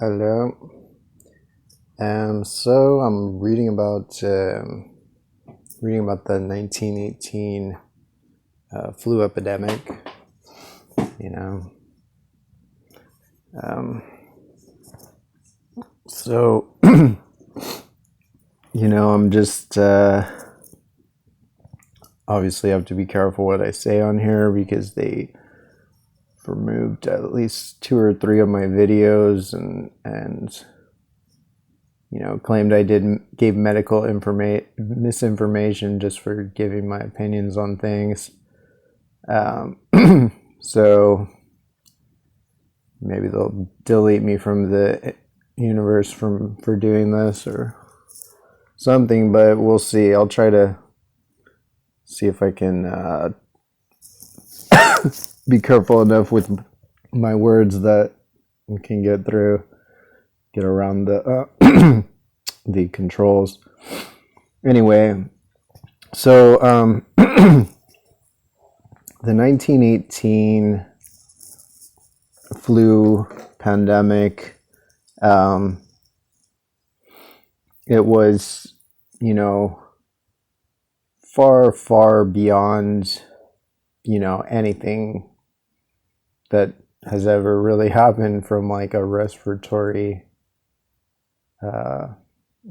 Hello. So I'm reading about the 1918 flu epidemic. You know, um, so I'm just obviously have to be careful what I say on here because they removed at least 2 or 3 of my videos and claimed I gave medical misinformation just for giving my opinions on things. So maybe they'll delete me from the universe for doing this or something, but we'll see. I'll try to see if I can be careful enough with my words that we can get around the the controls. Anyway, so the 1918 flu pandemic, it was, far beyond, anything that has ever really happened from like a respiratory, or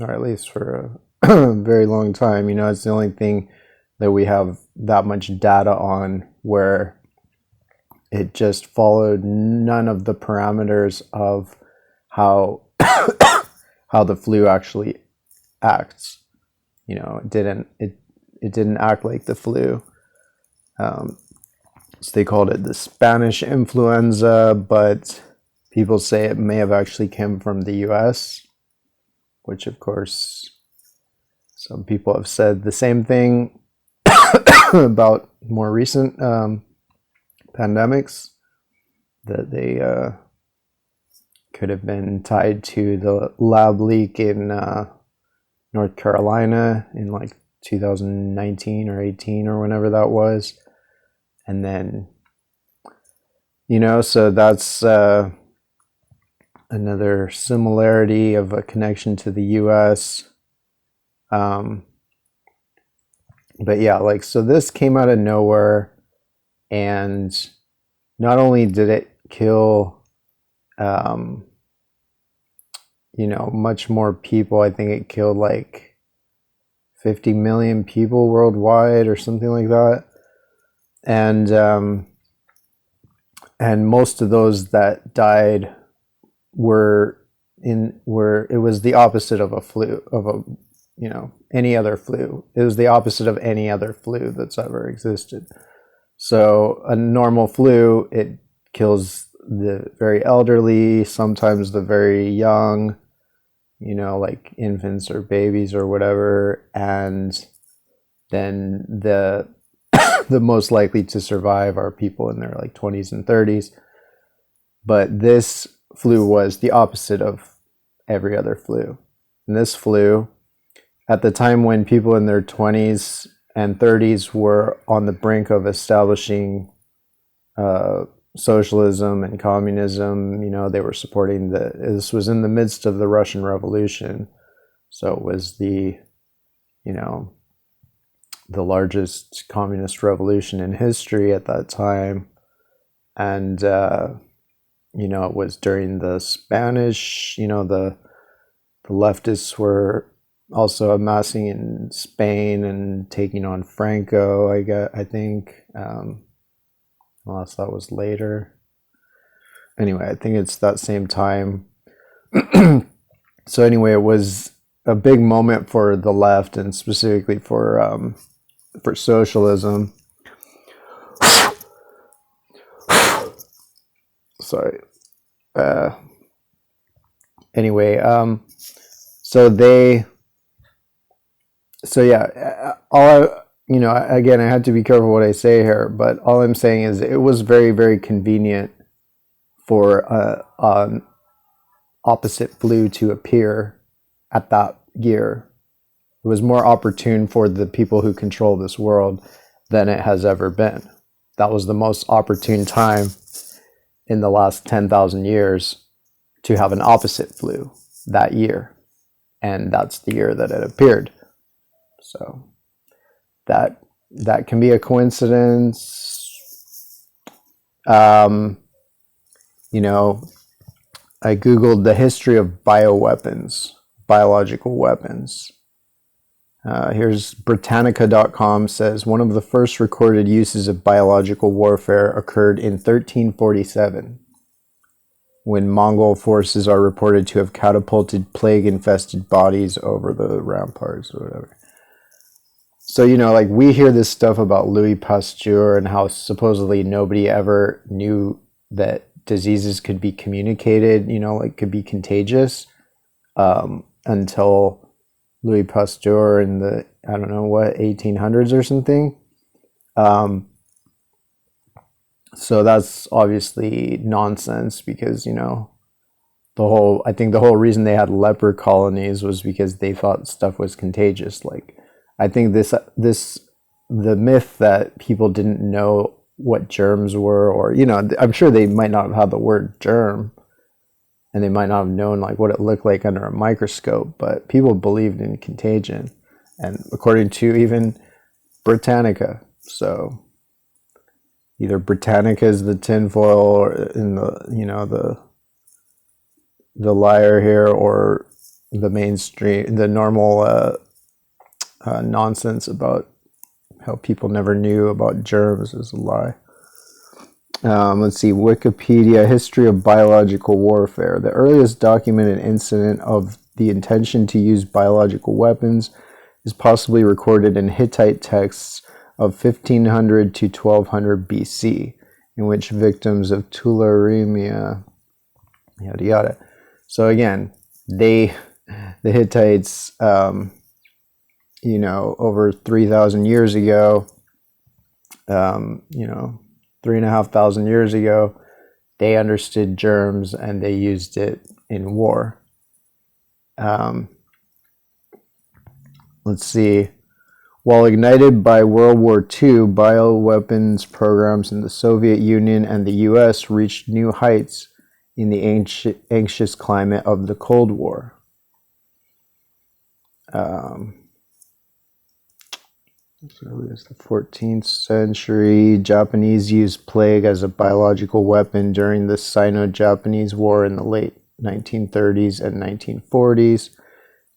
at least for a very long time. It's the only thing that we have that much data on where it just followed none of the parameters of how how the flu actually acts. It didn't act like the flu. So they called it the Spanish influenza, but people say it may have actually come from the US, which of course some people have said the same thing about more recent pandemics, that they could have been tied to the lab leak in North Carolina in like 2019 or 18 or whenever that was. And then, so that's another similarity of a connection to the US. But yeah, so this came out of nowhere, and not only did it kill, much more people. I think it killed like 50 million people worldwide or something like that. And most of those that died were it was the opposite of a flu, any other flu. It was the opposite of any other flu that's ever existed. So a normal flu, it kills the very elderly, sometimes the very young, like infants or babies or whatever, and then the most likely to survive are people in their like 20s and 30s. But this flu was the opposite of every other flu. And this flu, at the time when people in their 20s and 30s were on the brink of establishing socialism and communism, they were supporting this was in the midst of the Russian Revolution. So it was the largest communist revolution in history at that time. And, it was during the Spanish, the leftists were also amassing in Spain and taking on Franco, I think. Unless that was later. Anyway, I think it's that same time. So anyway, it was a big moment for the left, and specifically for socialism. Sorry. Anyway, again, I had to be careful what I say here, but all I'm saying is it was very, very convenient for an opposite flu to appear at that year. It was more opportune for the people who control this world than it has ever been. That was the most opportune time in the last 10,000 years to have an opposite flu that year. And that's the year that it appeared. So that can be a coincidence. You know, I Googled the history of bioweapons, biological weapons. Here's Britannica.com says one of the first recorded uses of biological warfare occurred in 1347, when Mongol forces are reported to have catapulted plague-infested bodies over the ramparts or whatever. So, you know, like we hear this stuff about Louis Pasteur and how supposedly nobody ever knew that diseases could be communicated, you know, like could be contagious, until Louis Pasteur in the, I don't know what, 1800s or something. So that's obviously nonsense because, you know, I think the whole reason they had leper colonies was because they thought stuff was contagious. Like, I think the myth that people didn't know what germs were, or, you know, I'm sure they might not have had the word germ, and they might not have known like what it looked like under a microscope, but people believed in contagion, and according to even Britannica. So either Britannica is the tinfoil, or in the, you know, the liar here, or the mainstream, the normal nonsense about how people never knew about germs is a lie. Let's see, Wikipedia, history of biological warfare. The earliest documented incident of the intention to use biological weapons is possibly recorded in Hittite texts of 1500 to 1200 BC, in which victims of tularemia, yada yada. So again, the Hittites, you know, over 3,000 years ago, you know, 3,500 years ago, they understood germs and they used it in war. Let's see. While ignited by World War II, bioweapons programs in the Soviet Union and the US reached new heights in the anxious climate of the Cold War. As early as the 14th century, Japanese used plague as a biological weapon during the Sino-Japanese War in the late 1930s and 1940s.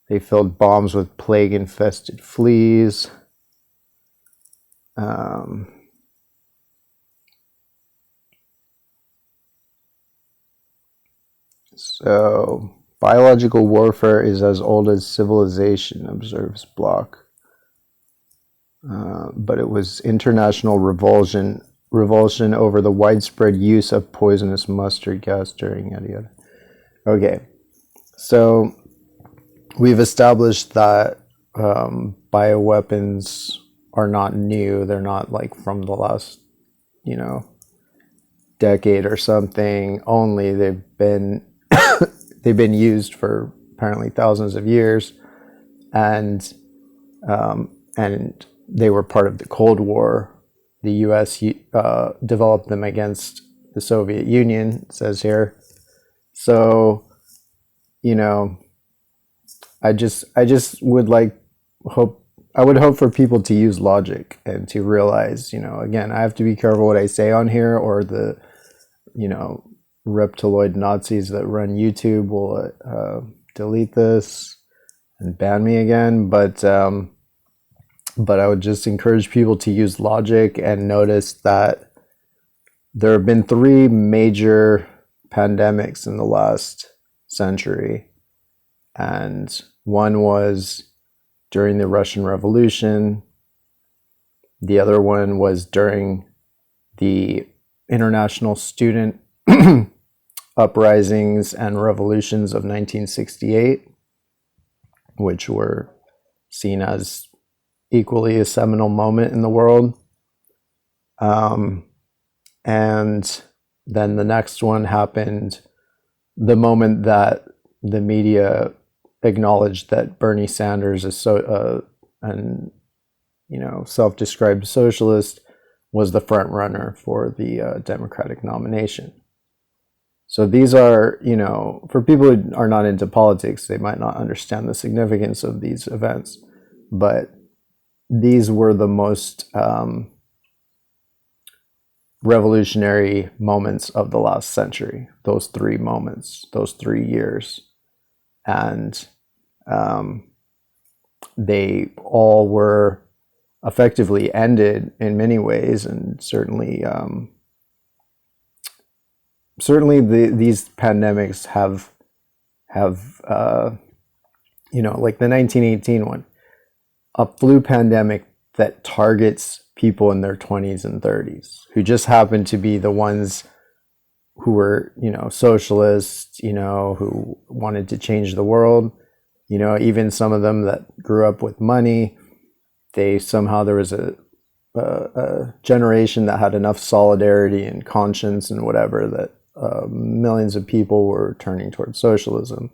They filled bombs with plague-infested fleas. So, biological warfare is as old as civilization, observes Bloch. But it was international revulsion over the widespread use of poisonous mustard gas during yada yada. Okay, so we've established that bioweapons are not new. They're not like from the last, you know, decade or something only. They've been they've been used for apparently thousands of years, and they were part of the Cold War. The U.S. developed them against the Soviet Union, it says here. So, you know, I just would hope for people to use logic and to realize, you know, again, I have to be careful what I say on here, or the, you know, reptiloid Nazis that run YouTube will delete this and ban me again. But I would just encourage people to use logic and notice that there have been 3 major pandemics in the last century. And one was during the Russian Revolution. The other one was during the international student uprisings and revolutions of 1968, which were seen as equally a seminal moment in the world. And then the next one happened the moment that the media acknowledged that Bernie Sanders is and, you know, self-described socialist was the front runner for the Democratic nomination. So these are, you know, for people who are not into politics, they might not understand the significance of these events, but these were the most revolutionary moments of the last century, those 3 moments, those 3 years. And they all were effectively ended in many ways, and certainly these pandemics have you know, like the 1918 one, a flu pandemic that targets people in their 20s and 30s who just happen to be the ones who were, you know, socialists, you know, who wanted to change the world, you know, even some of them that grew up with money. They somehow, there was a generation that had enough solidarity and conscience and whatever that millions of people were turning towards socialism.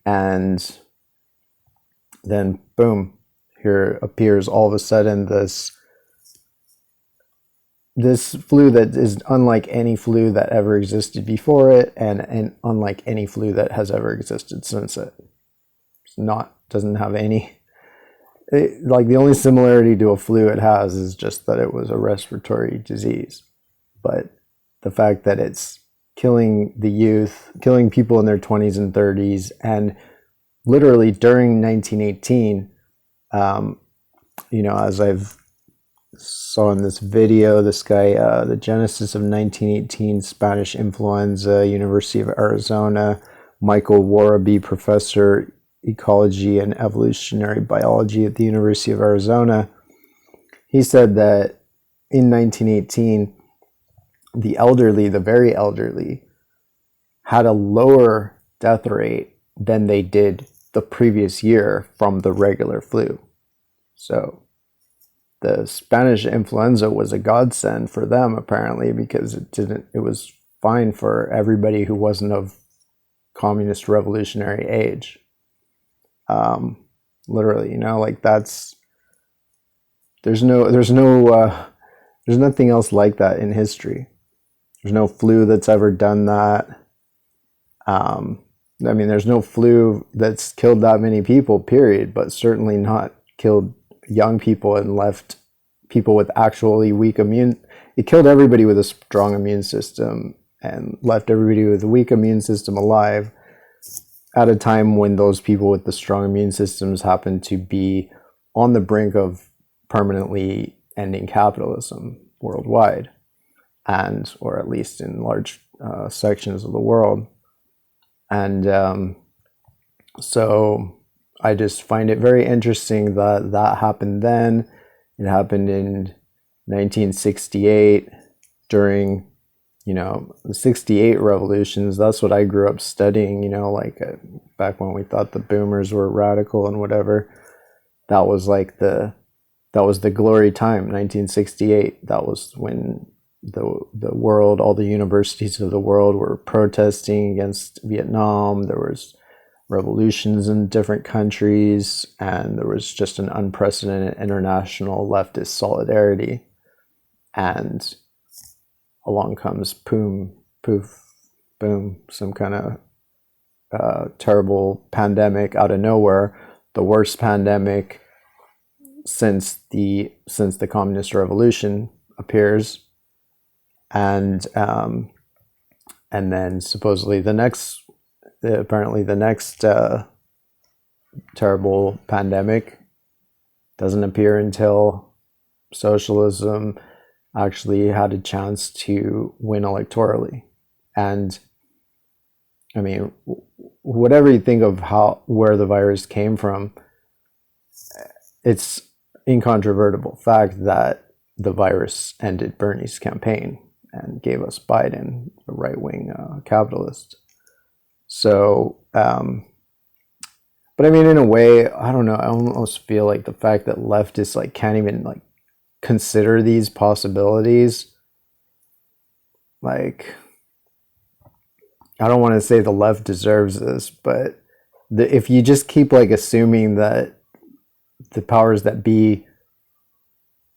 And then boom, here appears all of a sudden this flu that is unlike any flu that ever existed before it, and unlike any flu that has ever existed since it. It's not, doesn't have any, like the only similarity to a flu it has is just that it was a respiratory disease. But the fact that it's killing the youth, killing people in their 20s and 30s, and literally during 1918, you know, as I've saw in this video, this guy, the genesis of 1918 Spanish influenza, University of Arizona, Michael Warabi, professor ecology and evolutionary biology at the University of Arizona, he said that in 1918, the elderly, the very elderly, had a lower death rate than they did the previous year from the regular flu. So the Spanish influenza was a godsend for them, apparently, because it was fine for everybody who wasn't of communist revolutionary age. Literally, you know, like there's nothing else like that in history. There's no flu that's ever done that. I mean, there's no flu that's killed that many people, period, but certainly not killed young people and left people with actually weak it killed everybody with a strong immune system and left everybody with a weak immune system alive at a time when those people with the strong immune systems happen to be on the brink of permanently ending capitalism worldwide, and or at least in large sections of the world. And so I just find it very interesting that that happened then. It happened in 1968 during, you know, the 68 revolutions. That's what I grew up studying, you know, like back when we thought the boomers were radical and whatever. That was like that was the glory time, 1968. That was when the world, all the universities of the world were protesting against Vietnam. There was revolutions in different countries, and there was just an unprecedented international leftist solidarity. And along comes poof, boom, some kind of terrible pandemic out of nowhere, the worst pandemic since the communist revolution appears. And then supposedly apparently the next terrible pandemic doesn't appear until socialism actually had a chance to win electorally. And I mean, whatever you think of where the virus came from, it's incontrovertible fact that the virus ended Bernie's campaign and gave us Biden, a right-wing capitalist. So, but I mean, in a way, I don't know, I almost feel like the fact that leftists like can't even like consider these possibilities, like, I don't want to say the left deserves this, but if you just keep like assuming that the powers that be,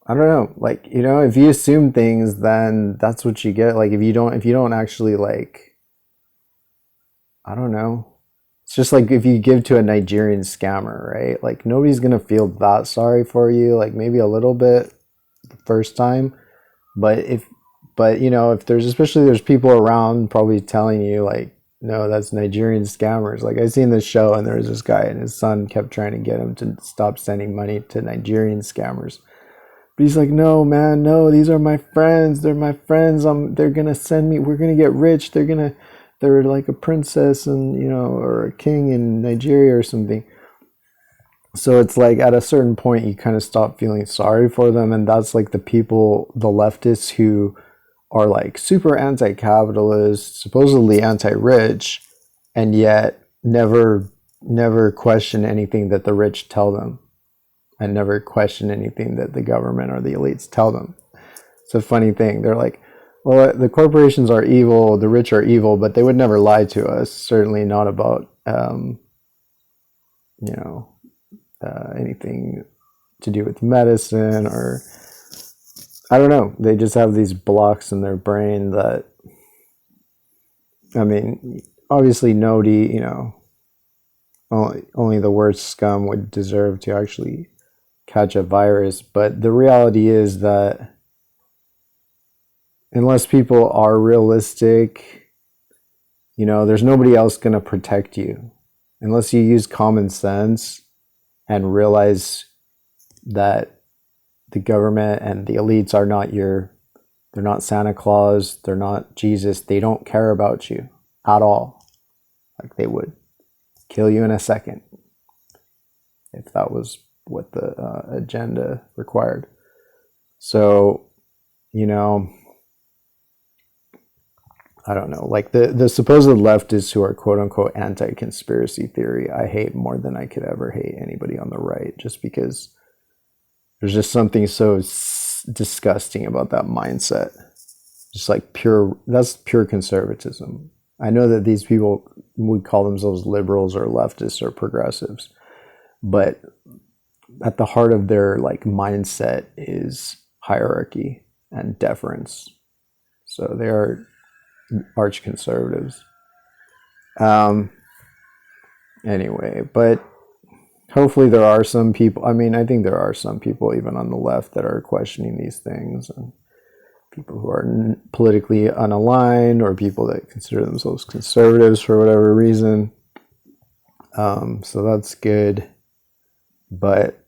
I don't know, like, you know, if you assume things, then that's what you get. Like if you don't actually like I don't know. It's just like if you give to a Nigerian scammer, right? Like nobody's gonna feel that sorry for you. Like maybe a little bit the first time, but you know, if there's people around probably telling you like, no, that's Nigerian scammers. Like I seen this show and there was this guy and his son kept trying to get him to stop sending money to Nigerian scammers. But he's like, no, man, no, these are my friends. They're my friends. They're gonna send me. We're gonna get rich. They're like a princess and or a king in Nigeria or something. So it's like at a certain point you kind of stop feeling sorry for them, and that's like the people, the leftists who are like super anti-capitalist, supposedly anti-rich, and yet never question anything that the rich tell them, and never question anything that the government or the elites tell them. It's a funny thing. They're like, well, the corporations are evil, the rich are evil, but they would never lie to us. Certainly not about anything to do with medicine, or I don't know. They just have these blocks in their brain that, I mean, obviously nobody, only the worst scum would deserve to actually catch a virus. But the reality is that unless people are realistic, there's nobody else going to protect you. Unless you use common sense and realize that the government and the elites are not they're not Santa Claus, they're not Jesus, they don't care about you at all. Like they would kill you in a second if that was what the agenda required. So, I don't know, like the supposed leftists who are quote unquote anti-conspiracy theory, I hate more than I could ever hate anybody on the right, just because there's just something so disgusting about that mindset. Just like that's pure conservatism. I know that these people would call themselves liberals or leftists or progressives, but at the heart of their like mindset is hierarchy and deference. So they are arch conservatives. Anyway, but hopefully there are some people, I mean, I think there are some people even on the left that are questioning these things, and people who are politically unaligned, or people that consider themselves conservatives for whatever reason. So that's good. But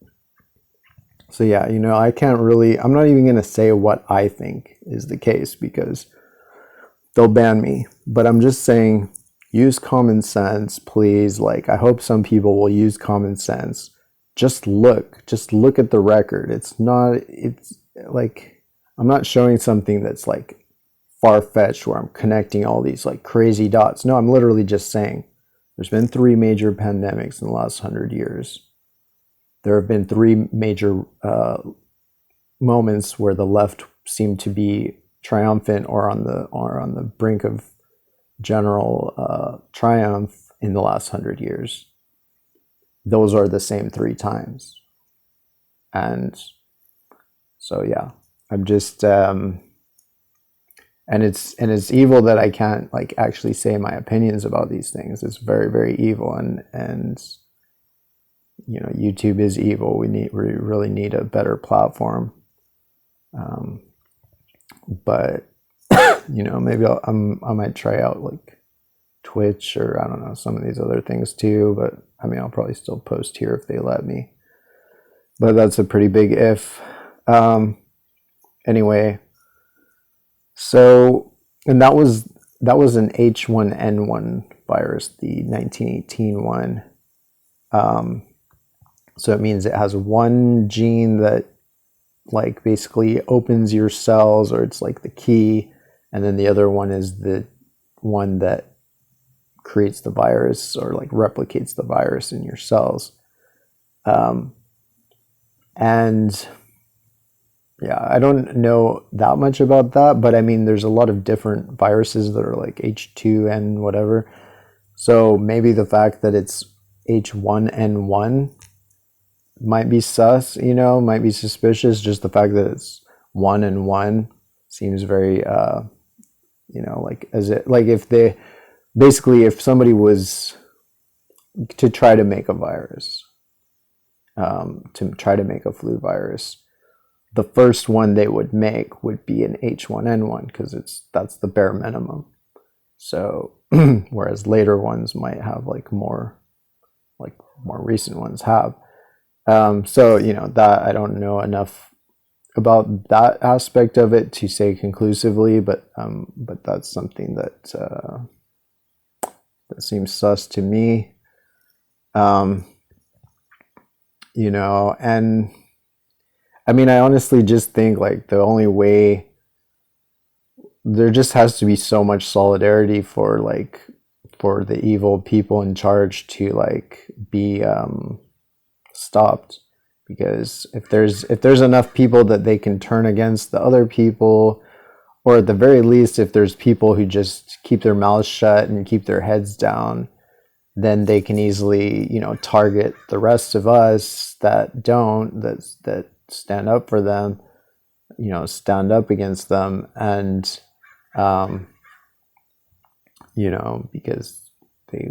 so yeah, I can't really, I'm not even going to say what I think is the case because they'll ban me. But I'm just saying, use common sense, please. Like, I hope some people will use common sense. Just look at the record. It's like, I'm not showing something that's like far-fetched where I'm connecting all these like crazy dots. No, I'm literally just saying there's been 3 major pandemics in the last 100 years. There have been 3 major moments where the left seemed to be triumphant or on the brink of general triumph in the last 100 years. Those are the same 3 times. And so yeah, I'm just and it's evil that I can't like actually say my opinions about these things. It's very, very evil, and YouTube is evil. We really need a better platform. But maybe I might try out like Twitch, or I don't know, some of these other things too. But I mean, I'll probably still post here if they let me. But that's a pretty big if. Anyway, so, and that was an H1N1 virus, the 1918 one. So it means it has one gene that like basically opens your cells, or it's like the key, and then the other one is the one that creates the virus or like replicates the virus in your cells. And yeah, I don't know that much about that, but I mean, there's a lot of different viruses that are like H2N whatever. So maybe the fact that it's H1N1 might be sus, might be suspicious. Just the fact that it's 1 and 1 seems very, like as it, like if basically, if somebody was to try to make a virus, to try to make a flu virus, the first one they would make would be an H1N1 because that's the bare minimum. So whereas later ones might have like more recent ones have. So that I don't know enough about that aspect of it to say conclusively, but that's something that seems sus to me. And I mean, I honestly just think like the only way, there just has to be so much solidarity for the evil people in charge to like be stopped, because if there's enough people that they can turn against the other people, or at the very least if there's people who just keep their mouths shut and keep their heads down, then they can easily target the rest of us that don't, that stand up for them, stand up against them. And because they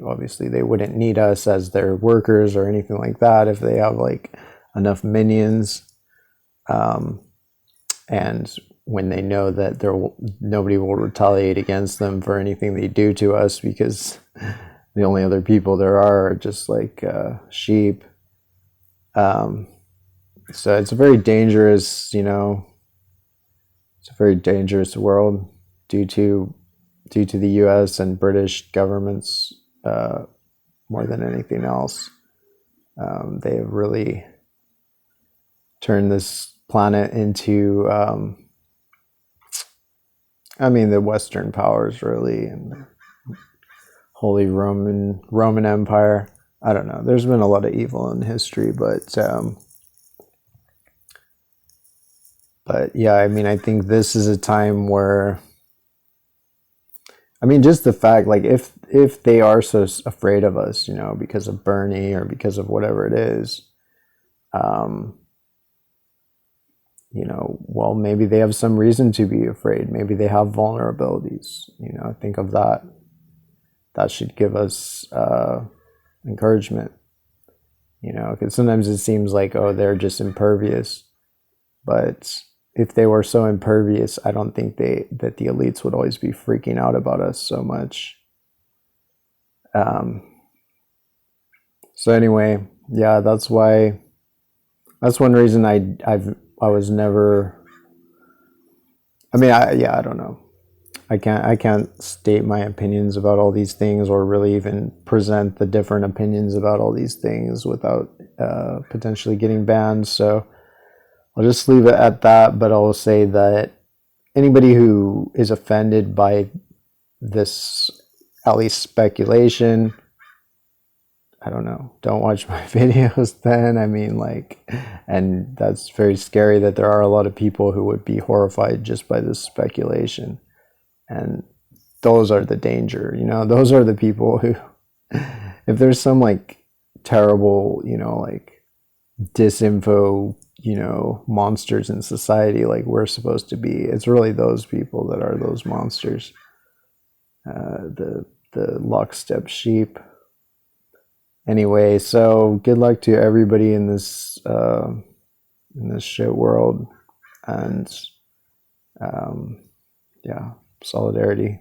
wouldn't need us as their workers or anything like that if they have like enough minions. And when they know that nobody will retaliate against them for anything they do to us, because the only other people there are just like sheep. So it's a very dangerous, it's a very dangerous world due to the U.S. and British governments more than anything else. They have really turned this planet into, the Western powers really, and the Holy Roman Empire. I don't know. There's been a lot of evil in history, but yeah, I think this is a time where, just the fact, like, if they are so afraid of us, because of Bernie or because of whatever it is, well, maybe they have some reason to be afraid. Maybe they have vulnerabilities. Think of that. That should give us encouragement. Because sometimes it seems like, oh, they're just impervious. But if they were so impervious, I don't think that the elites would always be freaking out about us so much. So anyway, yeah, that's one reason I was never. I don't know. I can't state my opinions about all these things, or really even present the different opinions about all these things without potentially getting banned. So I'll just leave it at that, but I'll say that anybody who is offended by this, at least speculation, I don't know, don't watch my videos then. And that's very scary that there are a lot of people who would be horrified just by this speculation. And those are the danger, those are the people who, if there's some like terrible, like disinfo, monsters in society, like we're supposed to be, it's really those people that are those monsters, the lockstep sheep. Anyway, so good luck to everybody in this shit world, and yeah, solidarity.